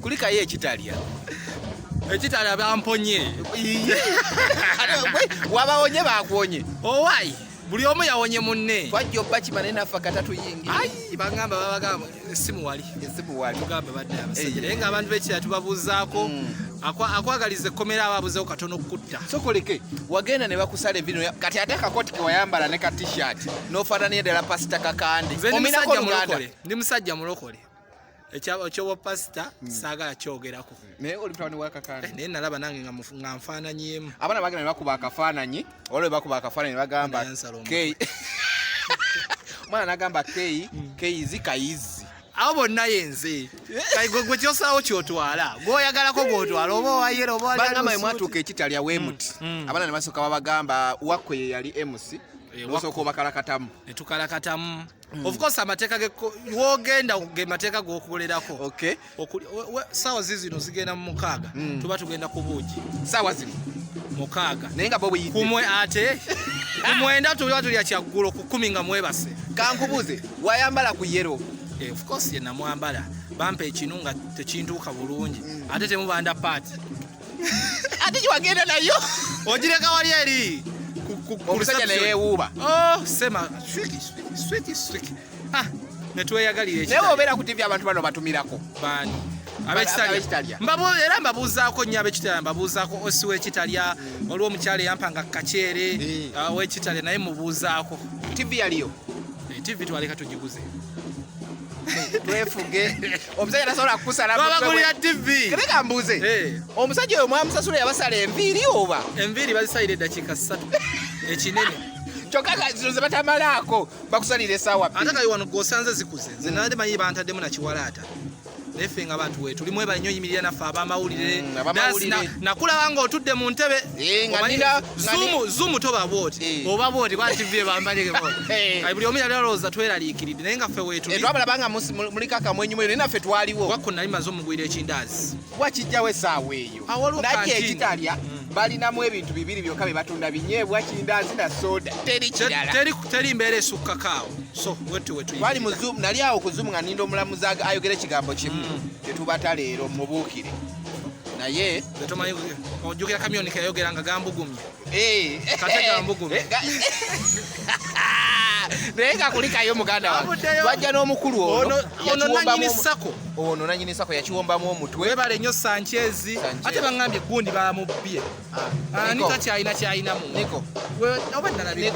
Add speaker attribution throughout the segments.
Speaker 1: Kuli Kaiyz kitalya.
Speaker 2: Ekitalya bamponye.
Speaker 1: Wabawonye bakuwonye.
Speaker 2: Owai. Buli omu yawonye munne.
Speaker 1: Twajja obba kimane naffe katatu yingi.
Speaker 2: Ayi bagamba babagamba esimu wali. Tugamba badde abasajja. Naye ng'abantu b'ekitala tubabuuzaako. Akwagaliza ekkomera ababuzeewo katono okutta.
Speaker 1: So koleke wagenda ne bakusala ebino kati ate akakoti ke wayambala ne ka t-shirt n'ofaananira ddala pasita Kakande.
Speaker 2: Ndi musajja mulokole. Ekyobo pasita saagala kyogerako.
Speaker 1: Naye oli mutawani wa Kakande.
Speaker 2: Naye nalaba nange nga nfaananyeemu.
Speaker 1: Abaana bagenda ne bakuba akafaananyi olwo bakuba akafaananyi ne bagamba omwana n'agamba Kaiyz Kaiyz.
Speaker 2: Awo bonna yenze. Gwe kyosalawo kyotwala. Gw'oyagalako gw'otwala oba owayera oba wali.
Speaker 1: Bagamba emwatuuka ekitalya weemuti. Abaana ne basooka babagamba wakwe ye yali MC. Osooka obakalakatamu.
Speaker 2: Ne tukalakatamu. Of course amateeka wogenda ge mateeka g'okukolerako.
Speaker 1: Okay.
Speaker 2: Sawa zino zigenda mu 6. Tuba tugenda ku buugi.
Speaker 1: Sawa zino.
Speaker 2: Mu 6.
Speaker 1: Naye nga bo buyite.
Speaker 2: Kumwe ate. Kumwenda tuba tulya kyaggulo ku 10 nga mwebase.
Speaker 1: Kankubuze wayambala ku yero.
Speaker 2: Of course ye namwambala. Bampa ekinu nga tekintuuka bulungi. Ate temubanda paati.
Speaker 1: Ate kiwagenda nayo.
Speaker 2: Ogireka wali eri.
Speaker 1: Omusajja ne yeewuuba.
Speaker 2: Oh, sema sweet. Ne tweyagalira ekitali.
Speaker 1: Naye obeera ku TV abantu bano batumirako.
Speaker 2: Baani? Ab'ekitalya. Era mbabuuzaako nnyo ab'ekitalya, mbabuuzaako osi w'ekitalya, waliwo omukyala eyampanga kaceere w'ekitalya naye mubuuzaako.
Speaker 1: TV yaliyo?
Speaker 2: TV twaleka tugiguze.
Speaker 1: Twefuge. Omusajja tasobola kukusala.
Speaker 2: Babagulira TV.
Speaker 1: Kereka mbuuze. Omusajja oyo mwamusasula yabasala enviiri oba?
Speaker 2: Enviiri bazisalira eddakiika 3. Ekinene.
Speaker 1: Kyokka zino ze batamalaako bakusalira essaawa 2.
Speaker 2: Ate kali wano g'osanze zikuze. Nze nabadde manyi bantaddemu na kiwalaata. Naye ffe nga bantu wetu tuli mwebala nnyo yimirira naffe ab'amawulire. Nakulaba ng'otudde mu ntebe. Zoom toba bwoti. Oba bwoti ba TV bambalike bwoti. Kali buli omu yali alowooza tweraliikiridde naye nga ffe weetuli.
Speaker 1: Twabalaba nga muliko akamwenyu naye naffe twaliwo.
Speaker 2: Wakko nali maze omugwira ekindaazi.
Speaker 1: Wakijjawo essaawa eyo. Naye ekitalya balinamu ebintu bibiri byokka bye batunda binyeebwa kindaazi na soda. Teri kirala.
Speaker 2: Teri mbeera esukka kaawo. So wetu.
Speaker 1: Twali mu Zoom nali awo ku Zoom nga ninda omulamuzi ayogera ekigambo kimu. Tetubata leero mubuukire. Naye
Speaker 2: tomanyi ojjukira kamyoni kayogera nga gambugumye.
Speaker 1: Kate
Speaker 2: gambugumye.
Speaker 1: Naye nga kulikayo muganda wange. Wajja n'omukulu ono nannyini ssako yakiwombamu omutwe.
Speaker 2: Webale nnyo Sanchez. Ate baŋŋambye gundi bamubbye. Ani takyalina kyalinamu.
Speaker 1: Niko.
Speaker 2: Oba nalabye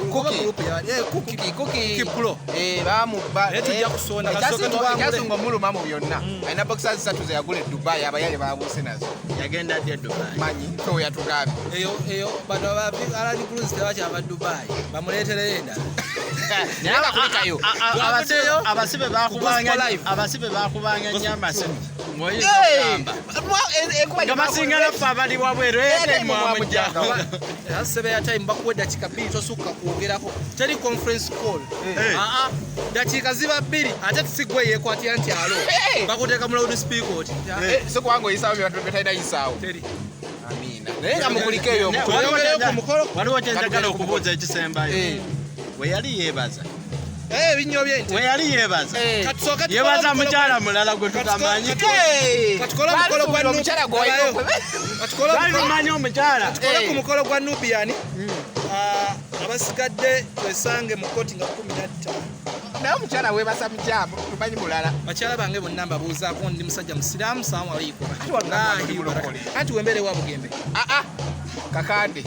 Speaker 2: Cookie Pro.
Speaker 1: Baamubba.
Speaker 2: Naye tujja kusonda kasooke tubangule.
Speaker 1: Ekyasinga omuluma mu byonna. Alina boxers 3 ze yagula e Dubai abayale baabuuse nazo.
Speaker 2: Yagenda ddi e Dubai?
Speaker 1: Manyi so yatugambye.
Speaker 2: Eyo bano Alani Cruz tebakyava Dubai. Bamuleetereyo endala.
Speaker 1: Naye nga kulikayo.
Speaker 3: Abasibe bakubanga nnyo amasimu.
Speaker 1: Nga
Speaker 3: basinga naffe abali wabweru mwamujjako.
Speaker 2: Asebe ya time bakuwa dakika 2 tosukka kwogerako. Teri conference call. Dakika ziba 2 ate tusigwe yekwatira nti alo. Bakuteeka mu loudspeaker oti.
Speaker 1: So kwangu isaawo betalina isaawo.
Speaker 2: Teri.
Speaker 1: Amina. Naye nga mukulikeyo
Speaker 2: mukolo.
Speaker 3: Waliwo kyenjagala okubuuza ekisembayo. We yali yeebaza.
Speaker 2: Binnyo byente.
Speaker 3: We yali yeebaza.
Speaker 2: Yeebaza
Speaker 3: mukyala mulala gwe tutamanyi.
Speaker 2: Katukola mukolo gwa
Speaker 1: omukyala gwoyo.
Speaker 3: Tumanyi omukyala.
Speaker 2: Katukola ku mukolo gwa Nubian. Abasigadde twesange mu koti nga 15.
Speaker 1: Naye omukyala weebasa mukyama tumanyi mulala.
Speaker 2: Bakyala bange bonna mbabuuzaako ndi musajja musiraamu salamu alaykum. Anti wembere wa Bugembe.
Speaker 1: Kakande.